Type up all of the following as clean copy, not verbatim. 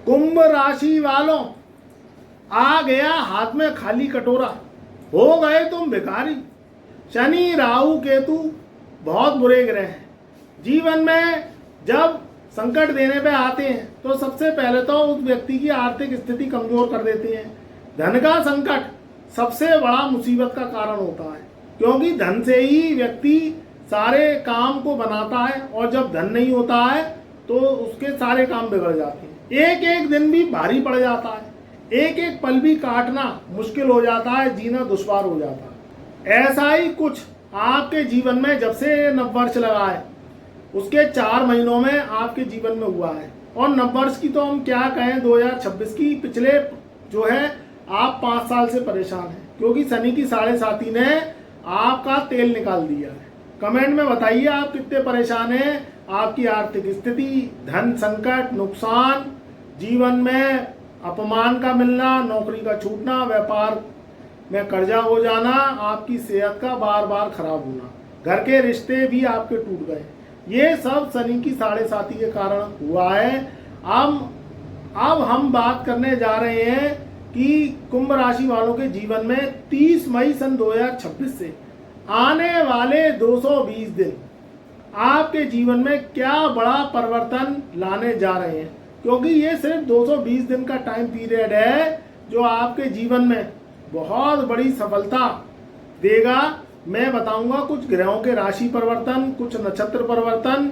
कुंभ राशि वालों, आ गया हाथ में खाली कटोरा, हो गए तुम भिखारी। शनि राहु केतु बहुत बुरे ग्रह हैं। जीवन में जब संकट देने पे आते हैं तो सबसे पहले तो उस व्यक्ति की आर्थिक स्थिति कमजोर कर देते हैं। धन का संकट सबसे बड़ा मुसीबत का कारण होता है, क्योंकि धन से ही व्यक्ति सारे काम को बनाता है, और जब धन नहीं होता है तो उसके सारे काम बिगड़ जाते हैं। एक एक दिन भी भारी पड़ जाता है, एक एक पल भी काटना मुश्किल हो जाता है, जीना दुश्वार हो जाता है। ऐसा ही कुछ आपके जीवन में जब से नववर्ष लगा है उसके 4 महीनों में आपके जीवन में हुआ है। और नववर्ष की तो हम क्या कहें, 2026 की पिछले जो है आप 5 साल से परेशान हैं, क्योंकि शनि की 7.5 ने आपका तेल निकाल दिया है। कमेंट में बताइए आप कितने परेशान हैं। आपकी आर्थिक स्थिति, धन संकट, नुकसान, जीवन में अपमान का मिलना, नौकरी का छूटना, व्यापार में कर्जा हो जाना, आपकी सेहत का बार बार खराब होना, घर के रिश्ते भी आपके टूट गए, ये सब शनि की 7.5 के कारण हुआ है। अब हम बात करने जा रहे हैं कि कुंभ राशि वालों के जीवन में 30 मई सन 2026 से आने वाले 220 दिन आपके जीवन में क्या बड़ा परिवर्तन लाने जा रहे हैं, क्योंकि ये सिर्फ 220 दिन का टाइम पीरियड है जो आपके जीवन में बहुत बड़ी सफलता देगा। मैं बताऊंगा कुछ ग्रहों के राशि परिवर्तन, कुछ नक्षत्र परिवर्तन,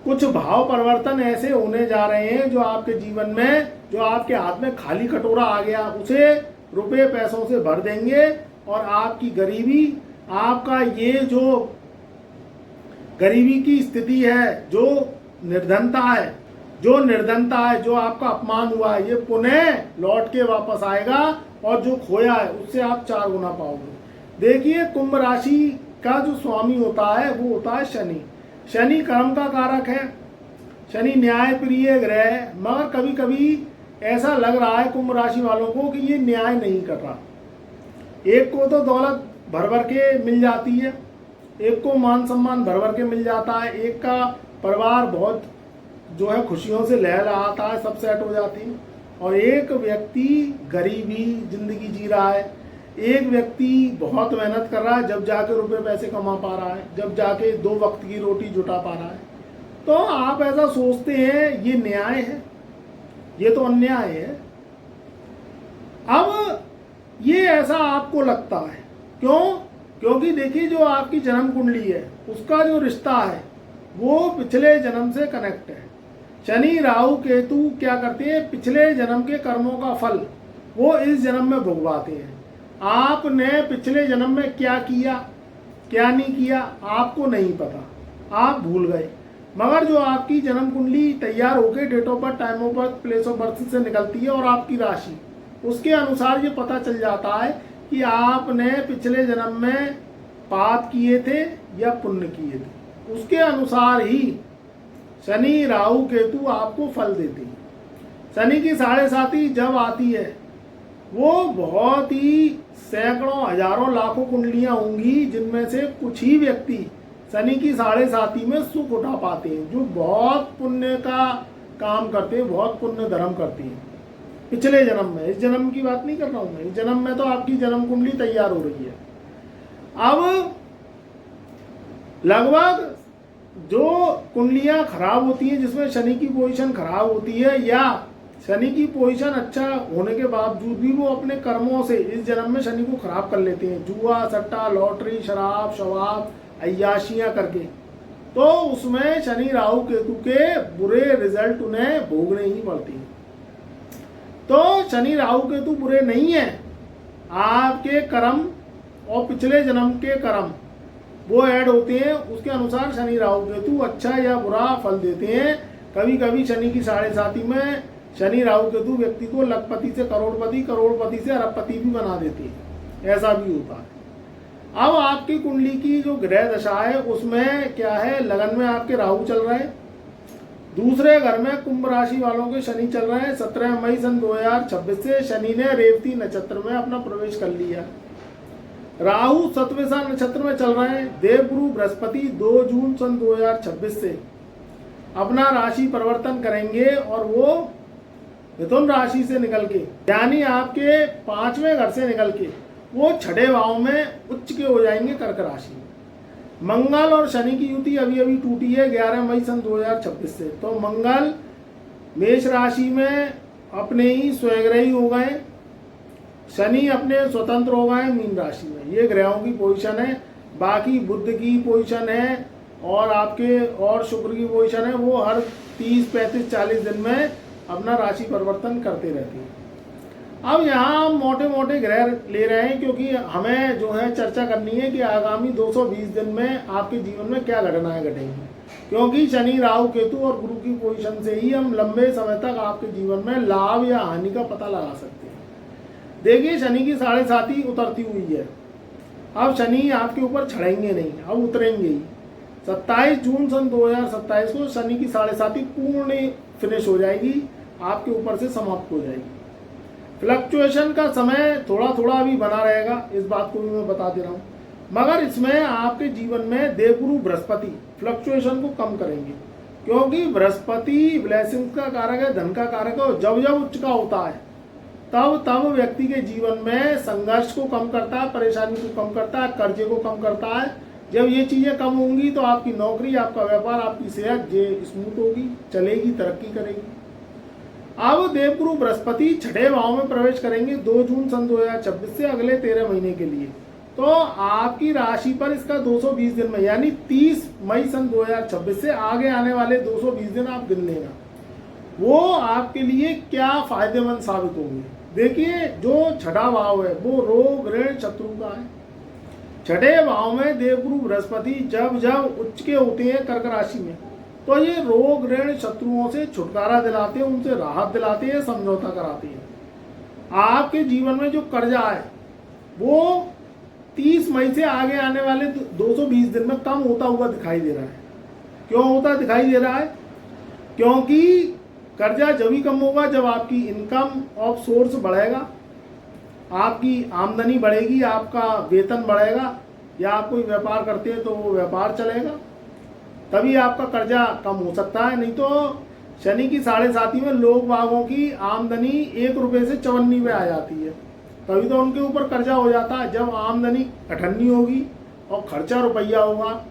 कुछ भाव परिवर्तन ऐसे होने जा रहे हैं जो आपके जीवन में, जो आपके हाथ में खाली कटोरा आ गया उसे रुपए पैसों से भर देंगे, और आपकी गरीबी, आपका ये जो गरीबी की स्थिति है, जो निर्धनता है, जो आपका अपमान हुआ है, ये पुनः लौट के वापस आएगा, और जो खोया है उससे आप 4 गुना पाओगे। देखिए, कुंभ राशि का जो स्वामी होता है वो होता है शनि। शनि कर्म का कारक है, शनि न्याय प्रिय ग्रह है, मगर कभी कभी ऐसा लग रहा है कुंभ राशि वालों को कि ये न्याय नहीं कर रहा। एक को तो दौलत भर भर के मिल जाती है, एक को मान सम्मान भर भर के मिल जाता है, एक का परिवार बहुत जो है खुशियों से लहलहाता है, सब सेट हो जाती है, और एक व्यक्ति गरीबी जिंदगी जी रहा है, एक व्यक्ति बहुत मेहनत कर रहा है, जब जाके रुपए पैसे कमा पा रहा है, जब जाके 2 वक्त की रोटी जुटा पा रहा है। तो आप ऐसा सोचते हैं ये न्याय है, ये तो अन्याय है। अब ये ऐसा आपको लगता है, क्यों? क्योंकि देखिए, जो आपकी जन्म कुंडली है उसका जो रिश्ता है वो पिछले जन्म से कनेक्ट है। शनि राहु केतु क्या करते हैं, पिछले जन्म के कर्मों का फल वो इस जन्म में भुगवाते हैं। आपने पिछले जन्म में क्या किया, क्या नहीं किया, आपको नहीं पता, आप भूल गए। मगर जो आपकी जन्म कुंडली तैयार होकर date of birth, time of birth, place of birth से निकलती है, और आपकी राशि, उसके अनुसार ये पता चल जाता है कि आपने पिछले जन्म में पाप किए थे या पुण्य किए थे। उसके अनुसार ही शनि राहु केतु आपको फल देते हैं। शनि की 7.5 जब आती है वो बहुत ही सैकड़ों, हजारों, लाखों कुंडलियां होंगी, जिनमें से कुछ ही व्यक्ति शनि की 7.5 में सुख उठा पाते हैं, जो बहुत पुण्य का काम करते हैं, बहुत पुण्य धर्म करते हैं पिछले जन्म में। इस जन्म की बात नहीं कर रहा हूं मैं, इस जन्म में तो आपकी जन्म कुंडली तैयार हो रही है। अब लगभग जो कुंडलियां खराब होती हैं, जिसमें शनि की पोजीशन खराब होती है, या शनि की पोजीशन अच्छा होने के बावजूद भी वो अपने कर्मों से इस जन्म में शनि को खराब कर लेते हैं, जुआ, सट्टा, लॉटरी, शराब, शवाब, अय्याशियां करके, तो उसमें शनि राहु केतु के बुरे रिजल्ट उन्हें भोगने ही पड़ती हैं। तो शनि राहु केतु बुरे नहीं है, आपके कर्म और पिछले जन्म के कर्म वो ऐड होते हैं, उसके अनुसार शनि राहु केतु अच्छा या बुरा फल देते हैं। कभी कभी शनि की 7.5 में शनि राहु केतु व्यक्ति को लखपति से करोड़पति, करोड़पति से अरबपति भी बना देते हैं, ऐसा भी होता है। अब आपकी कुंडली की जो ग्रह दशा है उसमें क्या है, लगन में आपके राहु चल रहे हैं, दूसरे घर में कुंभ राशि वालों के शनि चल रहे हैं। 17 मई सन 2026 से शनि ने रेवती नक्षत्र में अपना प्रवेश कर लिया। राहु सतवेसा नक्षत्र में चल रहे हैं। देवगुरु बृहस्पति 2 जून सन 2026 से अपना राशि परिवर्तन करेंगे, और वो मिथुन राशि से निकल के, यानी आपके 5वें घर से निकल के वो 6ठे भाव में उच्च के हो जाएंगे कर्क राशि में। मंगल और शनि की युति अभी अभी टूटी है 11 मई सन 2026 से। तो मंगल मेष राशि में अपने ही स्वग्रही हो गए, शनि अपने स्वतंत्र हो गए मीन राशि में। ये ग्रहों की पोजीशन है। बाकी बुध की पोजीशन है और आपके और शुक्र की पोजीशन है, वो हर 30, 35, 40 दिन में अपना राशि परिवर्तन करते रहते हैं। अब यहाँ हम मोटे मोटे ग्रह ले रहे हैं क्योंकि हमें जो है चर्चा करनी है कि आगामी 220 दिन में आपके जीवन में क्या घटनाएं घटेंगी, क्योंकि शनि, राहु, केतु और गुरु की पोजीशन से ही हम लंबे समय तक आपके जीवन में लाभ या हानि का पता लगा सकते हैं। देखिए, शनि की 7.5 उतरती हुई है। अब शनि आपके ऊपर चढ़ेंगे नहीं, अब उतरेंगे ही। 27 जून सन 2027 को शनि की 7.5 पूर्ण फिनिश हो जाएगी, आपके ऊपर से समाप्त हो जाएगी। फ्लक्चुएशन का समय थोड़ा थोड़ा अभी बना रहेगा, इस बात को भी मैं बता दे रहा हूँ, मगर इसमें आपके जीवन में देवगुरु बृहस्पति फ्लक्चुएशन को कम करेंगे, क्योंकि बृहस्पति ब्लेसिंग का कारक है, धन का कारक है। जब जब उच्च का होता है तब तब व्यक्ति के जीवन में संघर्ष को कम करता है, परेशानी को कम करता है, कर्जे को कम करता है। जब ये चीज़ें कम होंगी तो आपकी नौकरी, आपका व्यापार, आपकी सेहत ये स्मूथ होगी, चलेगी, तरक्की करेगी। अब देवगुरु बृहस्पति 6ठे भाव में प्रवेश करेंगे 2 जून सन 2026 से अगले 13 महीने के लिए। तो आपकी राशि पर इसका 220 दिन में, यानी 30 मई सन 2026 से आगे आने वाले 220 दिन आप गिन लेना, वो आपके लिए क्या फायदेमंद साबित होंगे। देखिए, जो 6ठा भाव है वो रोग, ऋण, शत्रु का है। 6ठे भाव में देवगुरु बृहस्पति जब जब उच्च के होते हैं कर्क राशि में, तो ये रोग, ऋण, शत्रुओं से छुटकारा दिलाते हैं, उनसे राहत दिलाते हैं, समझौता कराते हैं। आपके जीवन में जो कर्जा है वो 30 मई से आगे आने वाले 220 दिन में कम होता हुआ दिखाई दे रहा है। क्यों होता दिखाई दे रहा है? क्योंकि कर्जा जब भी कम होगा जब आपकी इनकम ऑफ सोर्स बढ़ेगा, आपकी आमदनी बढ़ेगी, आपका वेतन बढ़ेगा, या आप कोई व्यापार करते हैं तो वो व्यापार चलेगा, तभी आपका कर्जा कम हो सकता है। नहीं तो शनि की 7.5 में लोग बागों की आमदनी 1 रुपये से 54 में आ जाती है, तभी तो उनके ऊपर कर्जा हो जाता है। जब आमदनी 58 होगी और खर्चा रुपया होगा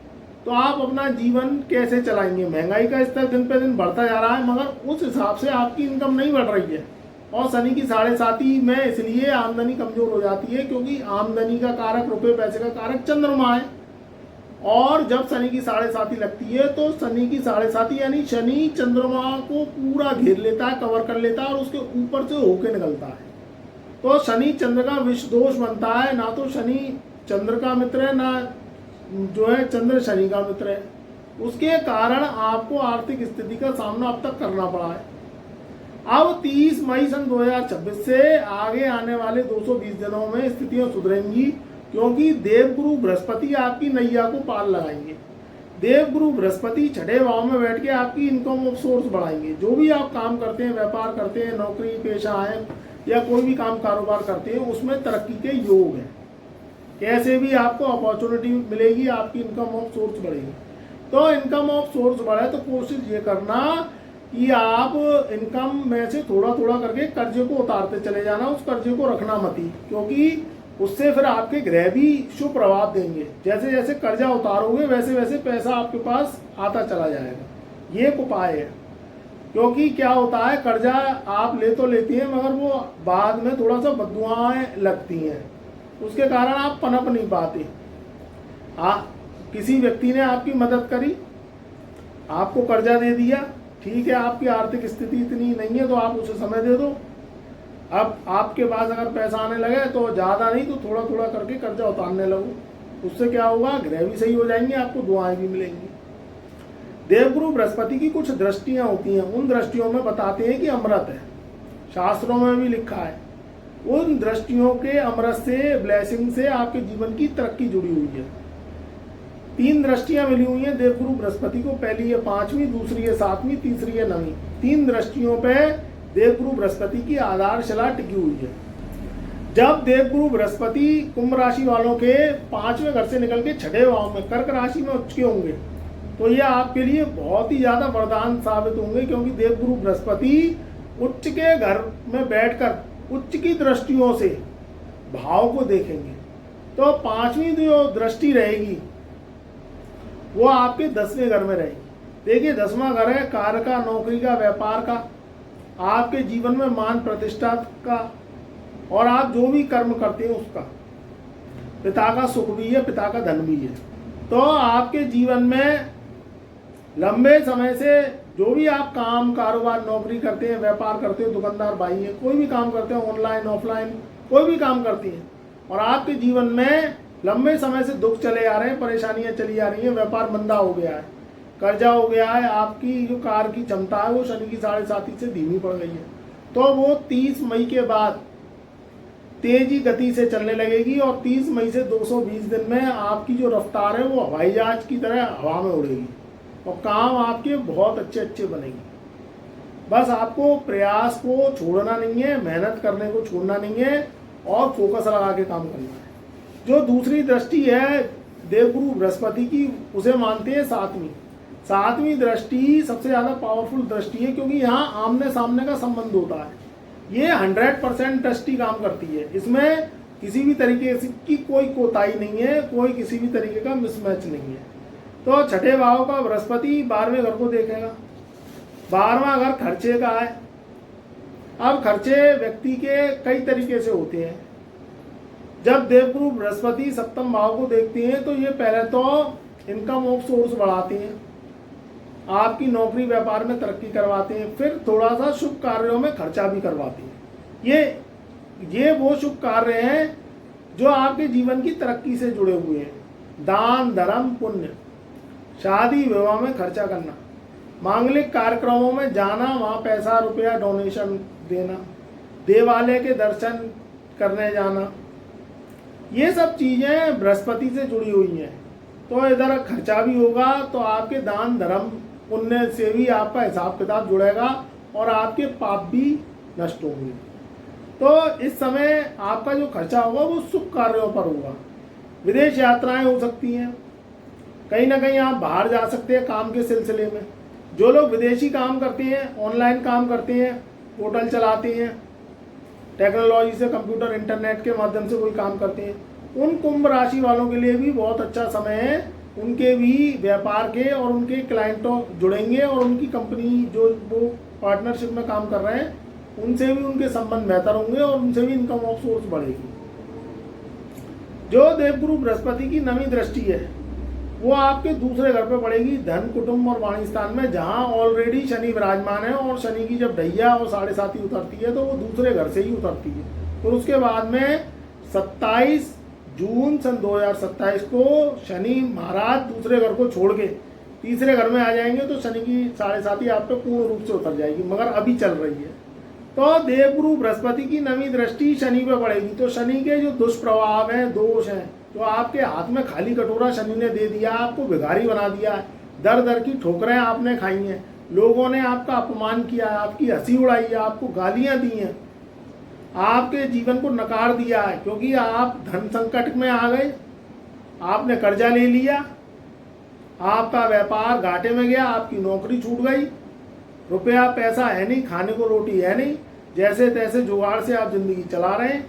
तो आप अपना जीवन कैसे चलाएंगे? महंगाई का स्तर दिन पे दिन बढ़ता जा रहा है, मगर उस हिसाब से आपकी इनकम नहीं बढ़ रही है। और शनि की 7.5 में इसलिए आमदनी कमजोर हो जाती है क्योंकि आमदनी का कारक, रुपये पैसे का कारक चंद्रमा है। और जब शनि की 7.5 लगती है तो शनि की 7.5 यानी शनि चंद्रमा को पूरा घेर लेता है, कवर कर लेता है और उसके ऊपर से होके निकलता है। तो शनि चंद्र का विष दोष बनता है। ना तो शनि चंद्र का मित्र है, ना जो है चंद्र शनि का मित्र है। उसके कारण आपको आर्थिक स्थिति का सामना अब तक करना पड़ा है। अब 30 मई सन 2026 से आगे आने वाले 220 दिनों में स्थितियां सुधरेंगी, क्योंकि देवगुरु बृहस्पति आपकी नैया को पार लगाएंगे। देवगुरु बृहस्पति 6ठे भाव में बैठ के आपकी इनकम ऑफ सोर्स बढ़ाएंगे। जो भी आप काम करते हैं, व्यापार करते हैं, नौकरी पेशा है या कोई भी काम कारोबार करते हैं, उसमें तरक्की के योग हैं। कैसे भी आपको अपॉर्चुनिटी मिलेगी, आपकी इनकम ऑफ सोर्स बढ़ेगी। तो इनकम ऑफ सोर्स बढ़े तो कोशिश ये करना कि आप इनकम में से थोड़ा थोड़ा करके कर्जे को उतारते चले जाना, उस कर्जे को रखना मत ही, क्योंकि उससे फिर आपके ग्रह भी शुभ प्रभाव देंगे। जैसे जैसे कर्जा उतारोगे वैसे वैसे पैसा आपके पास आता चला जाएगा। ये उपाय है। क्योंकि क्या होता है, कर्जा आप ले तो लेती हैं मगर वो बाद में थोड़ा सा बददुआएं लगती हैं, उसके कारण आप पनप नहीं पाते। किसी व्यक्ति ने आपकी मदद करी, आपको कर्जा दे दिया, ठीक है, आपकी आर्थिक स्थिति इतनी नहीं है तो आप उसे समय दे दो। अब आपके पास अगर पैसा आने लगे तो ज़्यादा नहीं तो थोड़ा थोड़ा करके कर्जा उतारने लगो। उससे क्या होगा, ग्रह भी सही हो जाएंगे, आपको दुआएं भी मिलेंगी। देवगुरु बृहस्पति की कुछ दृष्टियां होती हैं, उन दृष्टियों में बताते हैं कि अमृत है, शास्त्रों में भी लिखा है। उन दृष्टियों के अमृत से, ब्लेसिंग से आपके जीवन की तरक्की जुड़ी हुई है। 3 दृष्टियां मिली हुई हैं देवगुरु बृहस्पति को, पहली है 5वीं, दूसरी है 7वीं, तीसरी है 9वीं। 3 दृष्टियों पे देवगुरु बृहस्पति की आधारशिला टिकी हुई है। जब देवगुरु बृहस्पति कुंभ राशि वालों के 5वें घर से निकल के 6ठे भाव में कर्क राशि में उच्च के होंगे तो ये आपके लिए बहुत ही ज्यादा वरदान साबित होंगे, क्योंकि देवगुरु बृहस्पति उच्च के घर में बैठकर उच्च की दृष्टियों से भाव को देखेंगे तो पांचवी जो दृष्टि रहेगी वो आपके 10वें घर में रहेगी। देखिए 10वां घर है कार्य का, नौकरी का, व्यापार का, आपके जीवन में मान प्रतिष्ठा का, और आप जो भी कर्म करते हैं उसका। पिता का सुख भी है, पिता का धन भी है। तो आपके जीवन में लंबे समय से जो भी आप काम, कारोबार, नौकरी करते हैं, व्यापार करते हैं, दुकानदार भाई हैं, कोई भी काम करते हैं, ऑनलाइन ऑफलाइन कोई भी काम करती हैं, और आपके जीवन में लंबे समय से दुख चले आ रहे हैं, परेशानियां चली आ रही हैं, व्यापार मंदा हो गया है, कर्जा हो गया है, आपकी जो कार्य की क्षमता है वो शनि की 7.5 से धीमी पड़ गई है, तो वो 30 मई के बाद तेजी गति से चलने लगेगी और 30 मई से 220 दिन में आपकी जो रफ्तार है वो हवाई जहाज की तरह हवा में उड़ेगी और काम आपके बहुत अच्छे अच्छे बनेंगे। बस आपको प्रयास को छोड़ना नहीं है, मेहनत करने को छोड़ना नहीं है और फोकस लगा के काम करना है। जो दूसरी दृष्टि है देवगुरु बृहस्पति की, उसे मानते हैं सातवीं दृष्टि सबसे ज़्यादा पावरफुल दृष्टि है, क्योंकि यहाँ आमने सामने का संबंध होता है। ये 100% दृष्टि काम करती है, इसमें किसी भी तरीके की कोई कोताही नहीं है, कोई किसी भी तरीके का मिसमैच नहीं है। तो छठे भाव का बृहस्पति 12वें घर को देखेगा। 12वां घर खर्चे का है। अब खर्चे व्यक्ति के कई तरीके से होते हैं। जब देवगुरु बृहस्पति सप्तम भाव को देखते हैं तो ये पहले तो इनकम ऑफ सोर्स बढ़ाते हैं, आपकी नौकरी व्यापार में तरक्की करवाते हैं, फिर थोड़ा सा शुभ कार्यों में खर्चा भी करवाते हैं। ये वो शुभ कार्य हैं जो आपके जीवन की तरक्की से जुड़े हुए हैं। दान, धर्म, पुण्य, शादी विवाह में खर्चा करना, मांगलिक कार्यक्रमों में जाना, वहाँ पैसा रुपया डोनेशन देना, देवालय के दर्शन करने जाना, ये सब चीज़ें बृहस्पति से जुड़ी हुई हैं। तो इधर खर्चा भी होगा तो आपके दान, धर्म, पुण्य से भी आपका हिसाब किताब जुड़ेगा और आपके पाप भी नष्ट होंगे। तो इस समय आपका जो खर्चा होगा वो शुभ कार्यों पर होगा। विदेश यात्राएं हो सकती हैं, कहीं ना कहीं आप बाहर जा सकते हैं काम के सिलसिले में। जो लोग विदेशी काम करते हैं, ऑनलाइन काम करते हैं, पोर्टल चलाते हैं, टेक्नोलॉजी से, कंप्यूटर, इंटरनेट के माध्यम से कोई काम करते हैं, उन कुंभ राशि वालों के लिए भी बहुत अच्छा समय है। उनके भी व्यापार के और उनके क्लाइंटों जुड़ेंगे और उनकी कंपनी जो वो पार्टनरशिप में काम कर रहे हैं उनसे भी उनके संबंध बेहतर होंगे और उनसे भी इनकम ऑफ सोर्स बढ़ेगी। जो देवगुरु बृहस्पति की 9वीं दृष्टि है वो आपके दूसरे घर पे पड़ेगी, धन, कुटुंब और वाणी स्थान में, जहां ऑलरेडी शनि विराजमान है। और शनि की जब ढैया और 7.5 उतरती है तो वो दूसरे घर से ही उतरती है। फिर उसके बाद में 27 जून सन 2027 को शनि महाराज दूसरे घर को छोड़ के तीसरे घर में आ जाएंगे तो शनि की 7.5 आप पे पूर्ण रूप से उतर जाएगी, मगर अभी चल रही है। तो देवगुरु बृहस्पति की 9वीं दृष्टि शनि पे पड़ेगी। तो शनि के जो दुष्प्रभाव हैं, दोष हैं, तो आपके हाथ में खाली कटोरा शनि ने दे दिया, आपको भिखारी बना दिया है, दर दर की ठोकरें आपने खाई हैं, लोगों ने आपका अपमान किया है, आपकी हंसी उड़ाई है, आपको गालियां दी हैं, आपके जीवन को नकार दिया है, क्योंकि आप धन संकट में आ गए, आपने कर्जा ले लिया, आपका व्यापार घाटे में गया, आपकी नौकरी छूट गई, रुपया पैसा है नहीं, खाने को रोटी है नहीं, जैसे तैसे जुगाड़ से आप जिंदगी चला रहे हैं,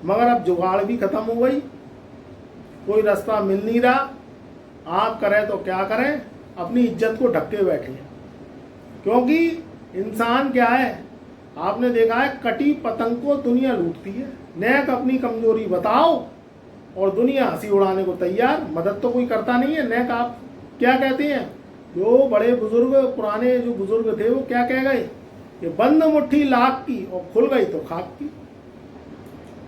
मगर अब जुगाड़ भी खत्म हो गई, कोई रास्ता मिल नहीं रहा। आप करें तो क्या करें, अपनी इज्जत को ढक के बैठे हैं। क्योंकि इंसान क्या है, आपने देखा है कटी पतंग को दुनिया लूटती है, नेक अपनी कमजोरी बताओ और दुनिया हंसी उड़ाने को तैयार, मदद तो कोई करता नहीं है। नेक आप क्या कहते हैं, जो बड़े बुजुर्ग, पुराने जो बुजुर्ग थे वो क्या कह गए, कि बंद मुट्ठी लाख की और खुल गई तो खाक की।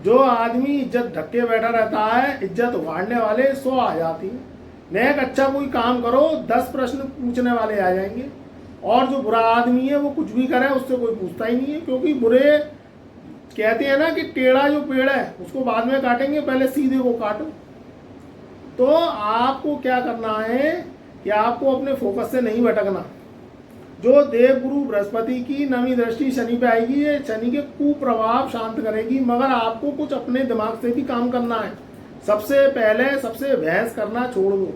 जो आदमी इज्जत ढके बैठा रहता है, इज्जत उगाड़ने वाले 100 आ जाती है। नेक अच्छा कोई काम करो, 10 प्रश्न पूछने वाले आ जाएंगे, और जो बुरा आदमी है वो कुछ भी करे उससे कोई पूछता ही नहीं है। क्योंकि बुरे कहते हैं ना कि टेढ़ा जो पेड़ है उसको बाद में काटेंगे, पहले सीधे को काटो। तो आपको क्या करना है कि आपको अपने फोकस से नहीं भटकना। जो देवगुरु बृहस्पति की 9वीं दृष्टि शनि पे आएगी, ये शनि के कुप्रभाव शांत करेगी, मगर आपको कुछ अपने दिमाग से भी काम करना है। सबसे पहले सबसे बहस करना छोड़ दो,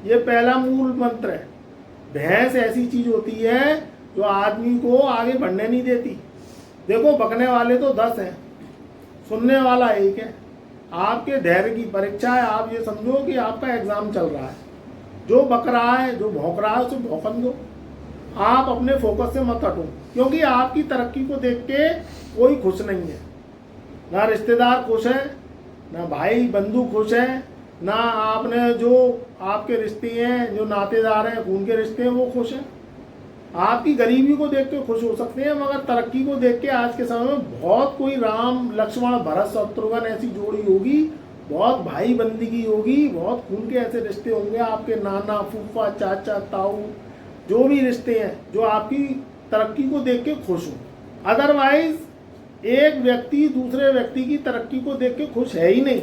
ये पहला मूल मंत्र है। बहस ऐसी चीज होती है जो आदमी को आगे बढ़ने नहीं देती। देखो बकने वाले तो 10 हैं, सुनने वाला एक है। आपके धैर्य की परीक्षा है। आप ये समझो कि आपका एग्जाम चल रहा है। जो बक रहा है, जो भौंक रहा है, उसे भौंकन दो। आप अपने फोकस से मत हटो, क्योंकि आपकी तरक्की को देख के कोई खुश नहीं है। ना रिश्तेदार खुश है, ना भाई बंधु खुश है, ना आपने जो आपके रिश्ते हैं, जो नातेदार हैं, खून के रिश्ते हैं, वो खुश हैं। आपकी गरीबी को देख के खुश हो सकते हैं, मगर तरक्की को देख के आज के समय में बहुत कोई राम लक्ष्मण भरत शत्रुघ्न ऐसी जोड़ी होगी, बहुत भाई बंदगी होगी, बहुत खून के ऐसे रिश्ते होंगे, आपके नाना फूफा चाचा ताऊ, जो भी रिश्ते हैं, जो आपकी तरक्की को देख के खुश हो। अदरवाइज एक व्यक्ति दूसरे व्यक्ति की तरक्की को देख के खुश है ही नहीं,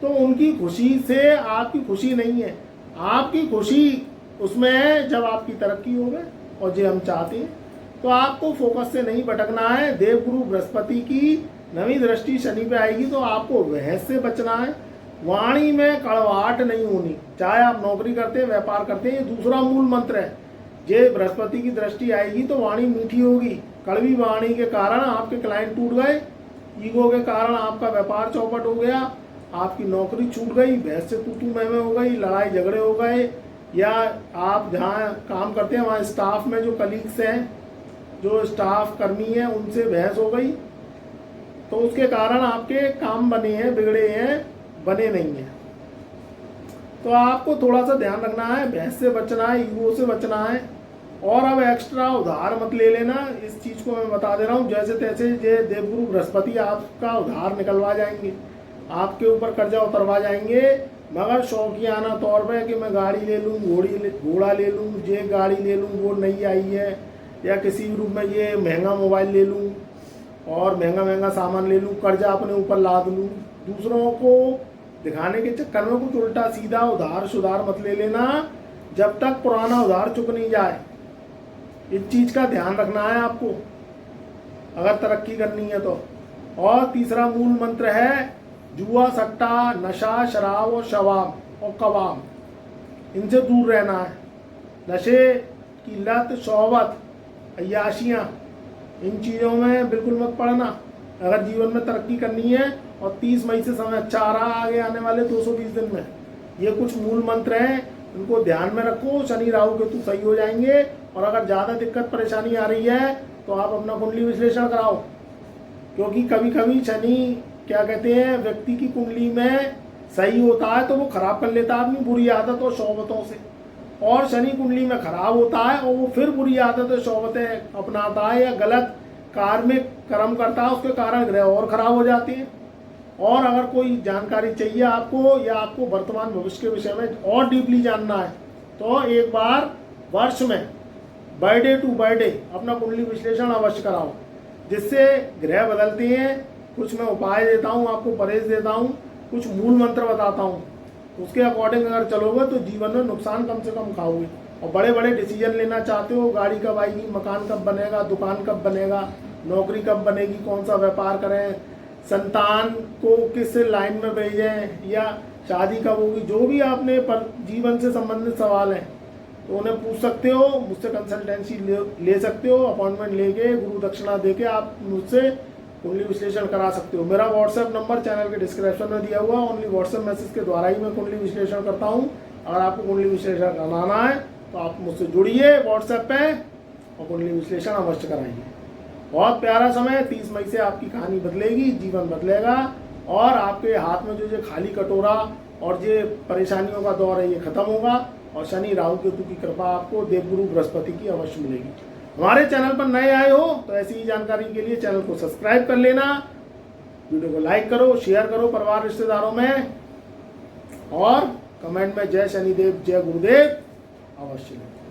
तो उनकी खुशी से आपकी खुशी नहीं है। आपकी खुशी उसमें है जब आपकी तरक्की हो गई, और जो हम चाहते हैं। तो आपको फोकस से नहीं भटकना है। देवगुरु बृहस्पति की नवी दृष्टि शनि पे आएगी, तो आपको बहस से बचना है। वाणी में कड़वाहट नहीं होनी, चाहे आप नौकरी करते हैं, व्यापार करते हैं। ये दूसरा मूल मंत्र है। जे बृहस्पति की दृष्टि आएगी तो वाणी मीठी होगी। कड़वी वाणी के कारण आपके क्लाइंट टूट गए, ईगो के कारण आपका व्यापार चौपट हो गया, आपकी नौकरी छूट गई, बहस से तू मैं हो गई, लड़ाई झगड़े हो गए, या आप जहाँ काम करते हैं वहाँ स्टाफ में जो कलीग्स हैं, जो स्टाफ कर्मी हैं, उनसे बहस हो गई, तो उसके कारण आपके काम बने हैं, बिगड़े हैं, बने नहीं हैं। तो आपको थोड़ा सा ध्यान रखना है, बहस से बचना है, ईगो से बचना है। और अब एक्स्ट्रा उधार मत ले लेना। इस चीज़ को मैं बता दे रहा हूँ, जैसे तैसे ये देवगुरु बृहस्पति आपका उधार निकलवा जाएंगे, आपके ऊपर कर्जा उतरवा जाएंगे, मगर शौकियाना तौर पे कि मैं गाड़ी ले लूँ, घोड़ा ले लूँ, ये गाड़ी ले लूँ, वो नई आई है, या किसी भी रूप में ये महंगा मोबाइल ले लूँ और महंगा महंगा सामान ले लूँ, कर्जा अपने ऊपर लाद लूँ। दूसरों को दिखाने के चक्कर में कुछ उल्टा सीधा उधार सुधार मत ले लेना, जब तक पुराना उधार चुक नहीं जाए। इस चीज़ का ध्यान रखना है आपको, अगर तरक्की करनी है तो। और तीसरा मूल मंत्र है जुआ, सट्टा, नशा, शराब और शवाब और कबाब, इनसे दूर रहना है। नशे की लत, शौवत, अय्याशियाँ, इन चीज़ों में बिल्कुल मत पड़ना अगर जीवन में तरक्की करनी है। और 30 मई से समय अच्छा आ रहा है, आगे आने वाले 220 दिन में। ये कुछ मूल मंत्र हैं, इनको ध्यान में रखो। शनि राहु केतु सही हो जाएंगे। और अगर ज़्यादा दिक्कत परेशानी आ रही है तो आप अपना कुंडली विश्लेषण कराओ, क्योंकि कभी कभी शनि क्या कहते हैं, व्यक्ति की कुंडली में सही होता है तो वो खराब कर लेता है अपनी बुरी आदत और शौबतों से, और शनि कुंडली में खराब होता है और वो फिर बुरी आदत और शौबतें अपनाता है, या गलत कार्मिक कर्म करता है, उसके कारण ग्रह और खराब हो जाते हैं। और अगर कोई जानकारी चाहिए आपको, या आपको वर्तमान भविष्य के विषय में और डीपली जानना है, तो एक बार वर्ष में बर्थडे टू बर्थडे अपना कुंडली विश्लेषण अवश्य कराओ, जिससे ग्रह बदलते हैं। कुछ मैं उपाय देता हूँ आपको, परहेज देता हूँ, कुछ मूल मंत्र बताता हूँ, उसके अकॉर्डिंग अगर चलोगे तो जीवन में नुकसान कम से कम खाओगे। और बड़े बड़े डिसीजन लेना चाहते हो, गाड़ी कब आएगी, मकान कब बनेगा, दुकान कब बनेगा, नौकरी कब बनेगी, कौन सा व्यापार करें, संतान को किस लाइन में भेजें, या शादी कब होगी, जो भी आपने जीवन से संबंधित सवाल हैं तो उन्हें पूछ सकते हो। मुझसे कंसल्टेंसी ले सकते हो, अपॉइंटमेंट लेके, गुरु दक्षिणा देके आप मुझसे कुंडली विश्लेषण करा सकते हो। मेरा व्हाट्सएप नंबर चैनल के डिस्क्रिप्शन में दिया हुआ, ओनली व्हाट्सएप मैसेज के द्वारा ही मैं कुंडली विश्लेषण करता हूँ। अगर आपको कुंडली विश्लेषण कराना है तो आप मुझसे जुड़िए व्हाट्सएप पे और कुंडली विश्लेषण अवश्य कराइए। बहुत प्यारा समय, 30 मई से आपकी कहानी बदलेगी, जीवन बदलेगा, और आपके हाथ में जो खाली कटोरा और जो परेशानियों का दौर है ये खत्म होगा, और शनि राहु केतु की कृपा आपको देवगुरु बृहस्पति की अवश्य मिलेगी। हमारे चैनल पर नए आए हो तो ऐसी ही जानकारी के लिए चैनल को सब्सक्राइब कर लेना, वीडियो को लाइक करो, शेयर करो परिवार रिश्तेदारों में, और कमेंट में जय शनिदेव जय गुरुदेव अवश्य लिखो।